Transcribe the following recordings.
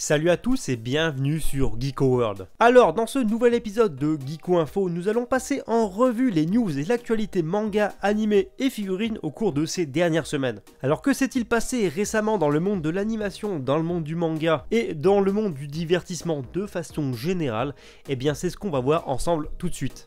Salut à tous et bienvenue sur Geeko World. Alors dans ce nouvel épisode de Geeko Info, nous allons passer en revue les news et l'actualité manga, animé et figurines au cours de ces dernières semaines. Alors que s'est-il passé récemment dans le monde de l'animation, dans le monde du manga et dans le monde du divertissement de façon générale? Eh bien c'est ce qu'on va voir ensemble tout de suite.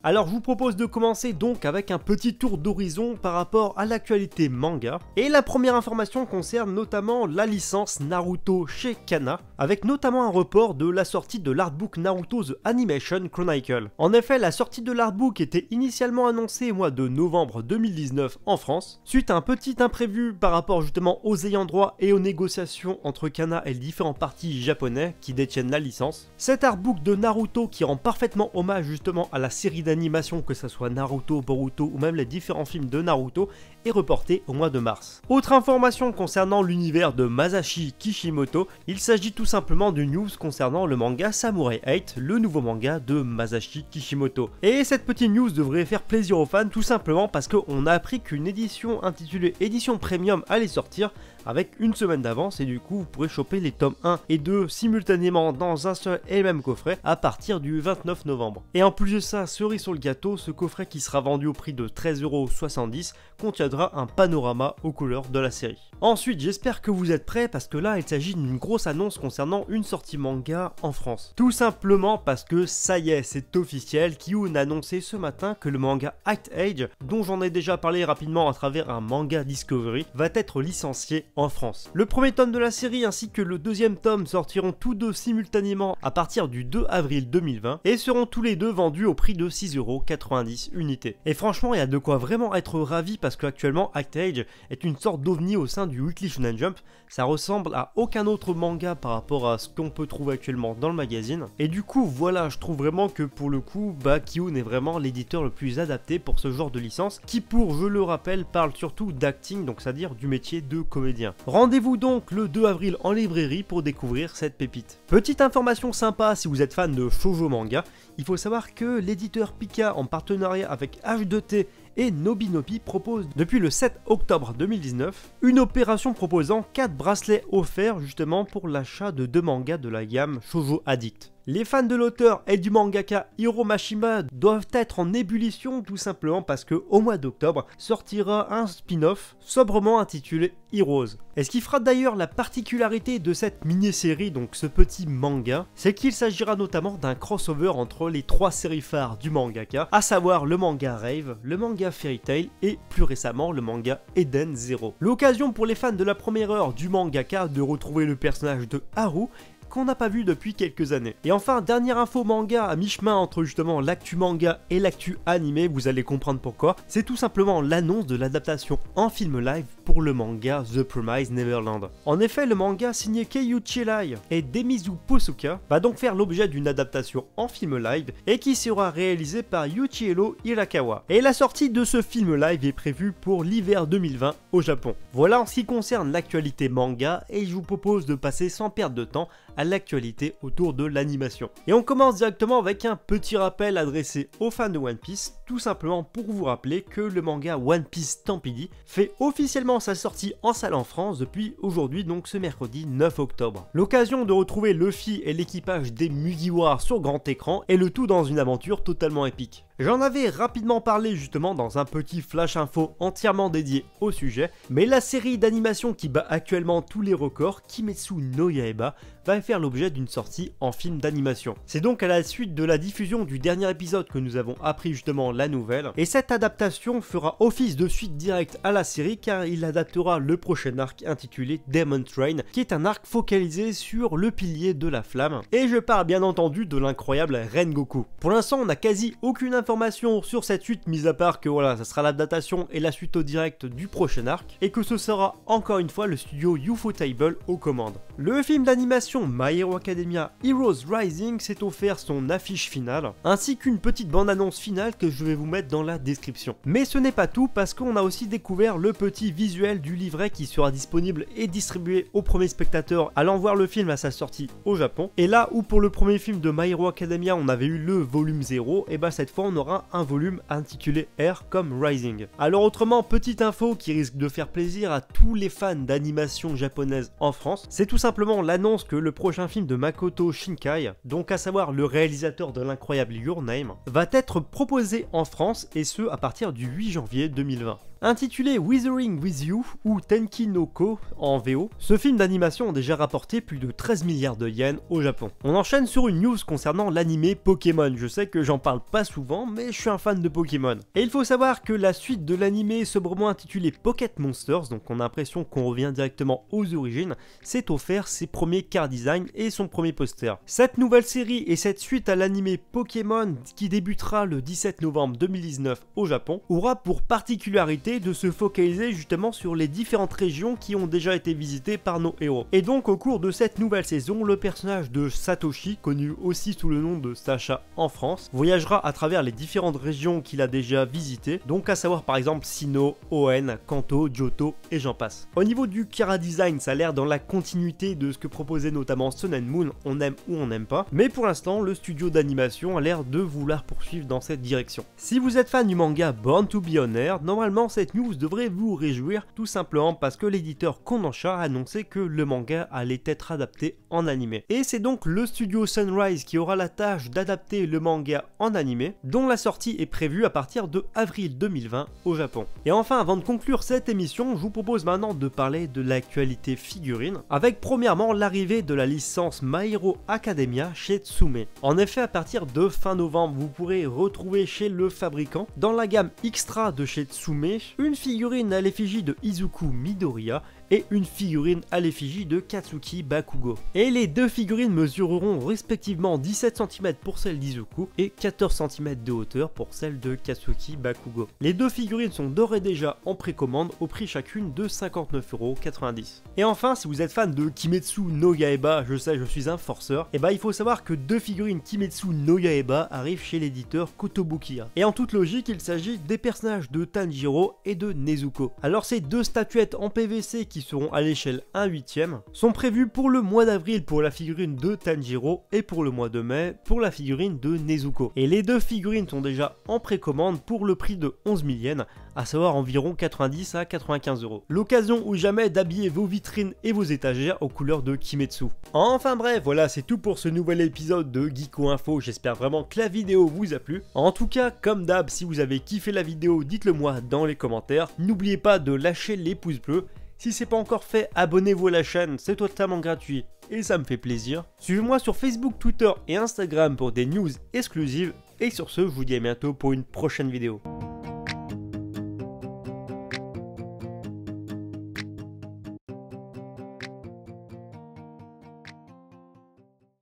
Alors je vous propose de commencer donc avec un petit tour d'horizon par rapport à l'actualité manga. Et la première information concerne notamment la licence Naruto chez Kana, avec notamment un report de la sortie de l'artbook Naruto The Animation Chronicle. En effet, la sortie de l'artbook était initialement annoncée au mois de novembre 2019 en France, suite à un petit imprévu par rapport justement aux ayants droit et aux négociations entre Kana et les différents partis japonais qui détiennent la licence. Cet artbook de Naruto qui rend parfaitement hommage justement à la série d'animation, que ce soit Naruto, Boruto ou même les différents films de Naruto, est reporté au mois de mars. Autre information concernant l'univers de Masashi Kishimoto, il s'agit tout simplement d'une news concernant le manga Samurai 8, le nouveau manga de Masashi Kishimoto. Et cette petite news devrait faire plaisir aux fans tout simplement parce qu'on a appris qu'une édition intitulée édition premium allait sortir avec une semaine d'avance, et du coup vous pourrez choper les tomes 1 et 2 simultanément dans un seul et même coffret à partir du 29 novembre. Et en plus de ça, cerise sur le gâteau, ce coffret qui sera vendu au prix de 13,70€ contiendra un panorama aux couleurs de la série. Ensuite, j'espère que vous êtes prêts parce que là il s'agit d'une grosse annonce concernant une sortie manga en France. Tout simplement parce que ça y est, c'est officiel, Kiyun a annoncé ce matin que le manga Act Age, dont j'en ai déjà parlé rapidement à travers un manga Discovery, va être licencié en France. Le premier tome de la série ainsi que le deuxième tome sortiront tous deux simultanément à partir du 2 avril 2020 et seront tous les deux vendus au prix de 6,90€ unité. Et franchement, il y a de quoi vraiment être ravi parce qu'actuellement Act Age est une sorte d'ovni au sein du Weekly Shonen Jump. Ça ressemble à aucun autre manga par rapport à ce qu'on peut trouver actuellement dans le magazine. Et du coup, voilà, je trouve vraiment que pour le coup, Kiyun est vraiment l'éditeur le plus adapté pour ce genre de licence qui, pour, je le rappelle, parle surtout d'acting, donc c'est-à-dire du métier de comédien. Rendez-vous donc le 2 avril en librairie pour découvrir cette pépite. Petite information sympa si vous êtes fan de shoujo manga, il faut savoir que l'éditeur Pika en partenariat avec H2T et Nobinobi propose depuis le 7 octobre 2019 une opération proposant 4 bracelets offerts justement pour l'achat de 2 mangas de la gamme Shoujo Addict. Les fans de l'auteur et du mangaka Hiro Mashima doivent être en ébullition tout simplement parce que au mois d'octobre sortira un spin-off sobrement intitulé Heroes. Et ce qui fera d'ailleurs la particularité de cette mini-série, donc ce petit manga, c'est qu'il s'agira notamment d'un crossover entre les 3 séries phares du mangaka, à savoir le manga Rave, le manga Fairy Tail et plus récemment le manga Eden Zero. L'occasion pour les fans de la première heure du mangaka de retrouver le personnage de Haru qu'on n'a pas vu depuis quelques années. Et enfin, dernière info manga à mi-chemin entre justement l'actu manga et l'actu animé, vous allez comprendre pourquoi, c'est tout simplement l'annonce de l'adaptation en film live pour le manga The Promised Neverland. En effet, le manga signé Keiichi Lai et Demizu Posuka va donc faire l'objet d'une adaptation en film live et qui sera réalisée par Yuichiro Hirakawa. Et la sortie de ce film live est prévue pour l'hiver 2020 au Japon. Voilà en ce qui concerne l'actualité manga et je vous propose de passer sans perdre de temps à l'actualité autour de l'animation. Et on commence directement avec un petit rappel adressé aux fans de One Piece, tout simplement pour vous rappeler que le manga One Piece Stampede fait officiellement sa sortie en salle en France depuis aujourd'hui, donc ce mercredi 9 octobre. L'occasion de retrouver Luffy et l'équipage des Mugiwara sur grand écran et le tout dans une aventure totalement épique. J'en avais rapidement parlé justement dans un petit flash info entièrement dédié au sujet, mais la série d'animation qui bat actuellement tous les records, Kimetsu no Yaiba, va faire l'objet d'une sortie en film d'animation. C'est donc à la suite de la diffusion du dernier épisode que nous avons appris justement la nouvelle, et cette adaptation fera office de suite directe à la série car il adaptera le prochain arc intitulé Demon Train, qui est un arc focalisé sur le pilier de la flamme, et je parle bien entendu de l'incroyable Rengoku. Pour l'instant on n'a quasi aucune information d'informations sur cette suite, mis à part que voilà, ça sera l'adaptation et la suite au direct du prochain arc, et que ce sera encore une fois le studio Ufotable aux commandes. Le film d'animation My Hero Academia Heroes Rising s'est offert son affiche finale, ainsi qu'une petite bande-annonce finale que je vais vous mettre dans la description. Mais ce n'est pas tout, parce qu'on a aussi découvert le petit visuel du livret qui sera disponible et distribué aux premiers spectateurs allant voir le film à sa sortie au Japon. Et là où pour le premier film de My Hero Academia on avait eu le volume 0, et bah cette fois on aura un volume intitulé R comme Rising. Alors autrement, petite info qui risque de faire plaisir à tous les fans d'animation japonaise en France, c'est tout simplement l'annonce que le prochain film de Makoto Shinkai, donc à savoir le réalisateur de l'incroyable Your Name, va être proposé en France, et ce à partir du 8 janvier 2020. Intitulé Withering With You ou Tenki no Ko en VO, ce film d'animation a déjà rapporté plus de 13 milliards de yens au Japon. On enchaîne sur une news concernant l'animé Pokémon. Je sais que j'en parle pas souvent, mais je suis un fan de Pokémon. Et il faut savoir que la suite de l'animé sobrement intitulé Pocket Monsters, donc on a l'impression qu'on revient directement aux origines, s'est offert ses premiers car design et son premier poster. Cette nouvelle série et cette suite à l'animé Pokémon qui débutera le 17 novembre 2019 au Japon aura pour particularité de se focaliser justement sur les différentes régions qui ont déjà été visitées par nos héros. Et donc au cours de cette nouvelle saison, le personnage de Satoshi, connu aussi sous le nom de Sacha en France, voyagera à travers les différentes régions qu'il a déjà visitées, donc à savoir par exemple Sinnoh, Hoenn, Kanto, Johto et j'en passe. Au niveau du chara design, ça a l'air dans la continuité de ce que proposait notamment Sun and Moon, on aime ou on n'aime pas, mais pour l'instant le studio d'animation a l'air de vouloir poursuivre dans cette direction. Si vous êtes fan du manga Born to Be on Air, normalement cette news devrait vous réjouir, tout simplement parce que l'éditeur Kodansha a annoncé que le manga allait être adapté en animé. Et c'est donc le studio Sunrise qui aura la tâche d'adapter le manga en animé, dont la sortie est prévue à partir de avril 2020 au Japon. Et enfin, avant de conclure cette émission, je vous propose maintenant de parler de l'actualité figurine, avec premièrement l'arrivée de la licence My Hero Academia chez Tsume. En effet, à partir de fin novembre, vous pourrez retrouver chez le fabricant, dans la gamme Extra de chez Tsume, une figurine à l'effigie de Izuku Midoriya et une figurine à l'effigie de Katsuki Bakugo. Et les deux figurines mesureront respectivement 17 cm pour celle d'Izuku et 14 cm de hauteur pour celle de Katsuki Bakugo. Les deux figurines sont d'ores et déjà en précommande au prix chacune de 59,90 €. Et enfin, si vous êtes fan de Kimetsu no Yaiba, je sais, je suis un forceur, et bah il faut savoir que deux figurines Kimetsu no Yaiba arrivent chez l'éditeur Kotobukiya. Et en toute logique, il s'agit des personnages de Tanjiro et de Nezuko. Alors ces deux statuettes en PVC qui seront à l'échelle 1/8 sont prévues pour le mois d'avril pour la figurine de Tanjiro et pour le mois de mai pour la figurine de Nezuko. Et les deux figurines sont déjà en précommande pour le prix de 11 000 yens, à savoir environ 90 à 95 €. L'occasion ou jamais d'habiller vos vitrines et vos étagères aux couleurs de Kimetsu. Enfin bref, voilà, c'est tout pour ce nouvel épisode de Geeko Info, j'espère vraiment que la vidéo vous a plu. En tout cas, comme d'hab, si vous avez kiffé la vidéo, dites-le moi dans les commentaires. N'oubliez pas de lâcher les pouces bleus. Si c'est pas encore fait, abonnez-vous à la chaîne, c'est totalement gratuit et ça me fait plaisir. Suivez-moi sur Facebook, Twitter et Instagram pour des news exclusives. Et sur ce, je vous dis à bientôt pour une prochaine vidéo.